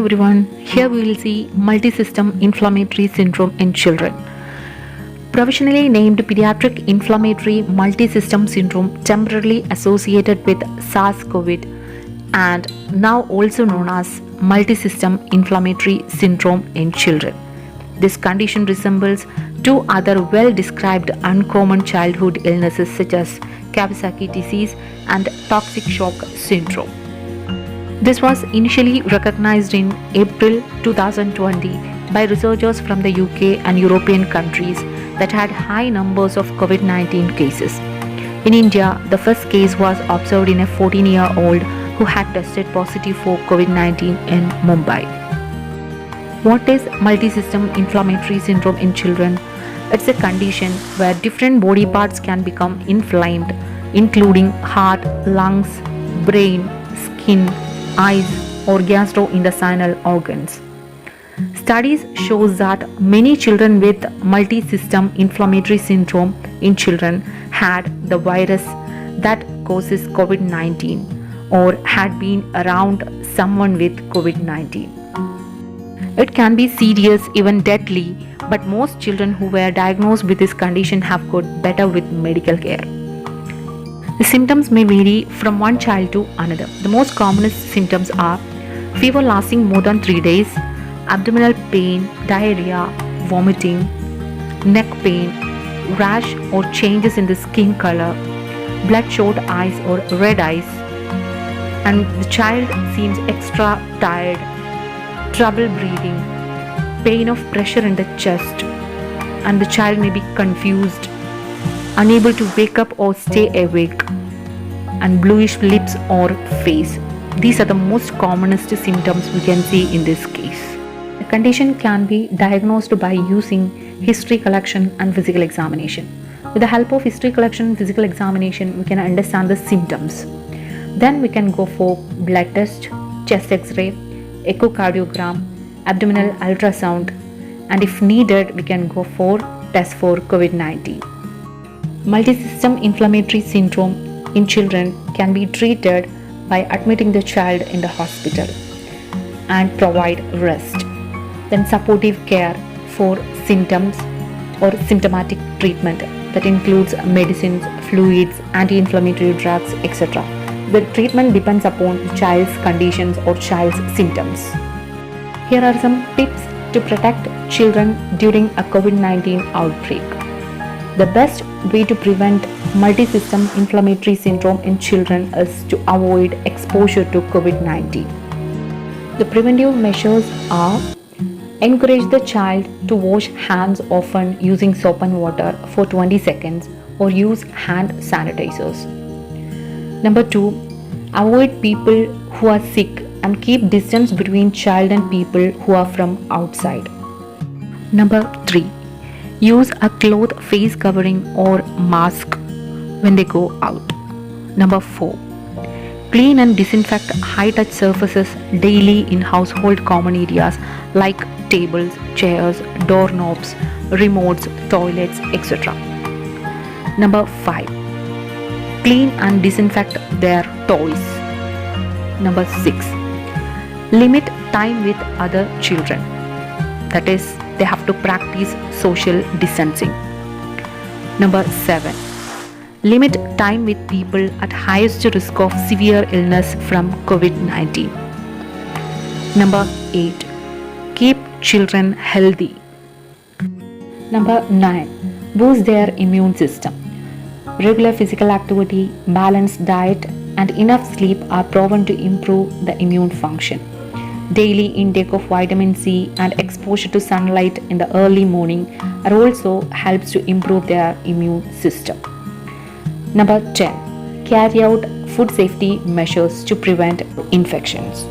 everyone, here we will see multisystem inflammatory syndrome in children. Provisionally named pediatric inflammatory multisystem syndrome, temporarily associated with SARS-CoV and now also known as multisystem inflammatory syndrome in children. This condition resembles two other well-described uncommon childhood illnesses such as Kawasaki disease and toxic shock syndrome. This was initially recognized in April 2020 by researchers from the UK and European countries that had high numbers of COVID-19 cases. In India, the first case was observed in a 14-year-old who had tested positive for COVID-19 in Mumbai. What is multisystem inflammatory syndrome in children? It's a condition where different body parts can become inflamed, including heart, lungs, brain, skin, eyes, or gastrointestinal organs. Studies show that many children with multisystem inflammatory syndrome in children had the virus that causes COVID-19 or had been around someone with COVID-19. It can be serious, even deadly, but most children who were diagnosed with this condition have got better with medical care. The symptoms may vary from one child to another. The most commonest symptoms are fever lasting more than 3 days, abdominal pain, diarrhea, vomiting, neck pain, rash or changes in the skin color, bloodshot eyes or red eyes, and the child seems extra tired, trouble breathing, pain of pressure in the chest, and the child may be confused, unable to wake up or stay awake, and bluish lips or face. These are the most commonest symptoms we can see in this case. The condition can be diagnosed by using history collection and physical examination. With the help of history collection and physical examination, we can understand the symptoms. Then we can go for blood test, chest x-ray, echocardiogram, abdominal ultrasound, and if needed, we can go for test for COVID-19. Multisystem inflammatory syndrome in children can be treated by admitting the child in the hospital and provide rest. Then supportive care for symptoms or symptomatic treatment that includes medicines, fluids, anti-inflammatory drugs, etc. The treatment depends upon the child's conditions or child's symptoms. Here are some tips to protect children during a COVID-19 outbreak. The best way to prevent multisystem inflammatory syndrome in children is to avoid exposure to COVID-19. The preventive measures are: encourage the child to wash hands often using soap and water for 20 seconds or use hand sanitizers. Number 2, avoid people who are sick and keep distance between child and people who are from outside. Number 3, use a cloth face covering or mask when they go out. Number 4, clean and disinfect high-touch surfaces daily in household common areas like tables, chairs, doorknobs, remotes, toilets, etc. Number 5, clean and disinfect their toys. Number 6, limit time with other children. That is, they have to practice social distancing. Number 7, limit time with people at highest risk of severe illness from COVID-19. Number 8, keep children healthy. Number 9, boost their immune system. Regular physical activity, balanced diet, and enough sleep are proven to improve the immune function. Daily intake of vitamin C and exposure to sunlight in the early morning are also helps to improve their immune system. Number 10, carry out food safety measures to prevent infections.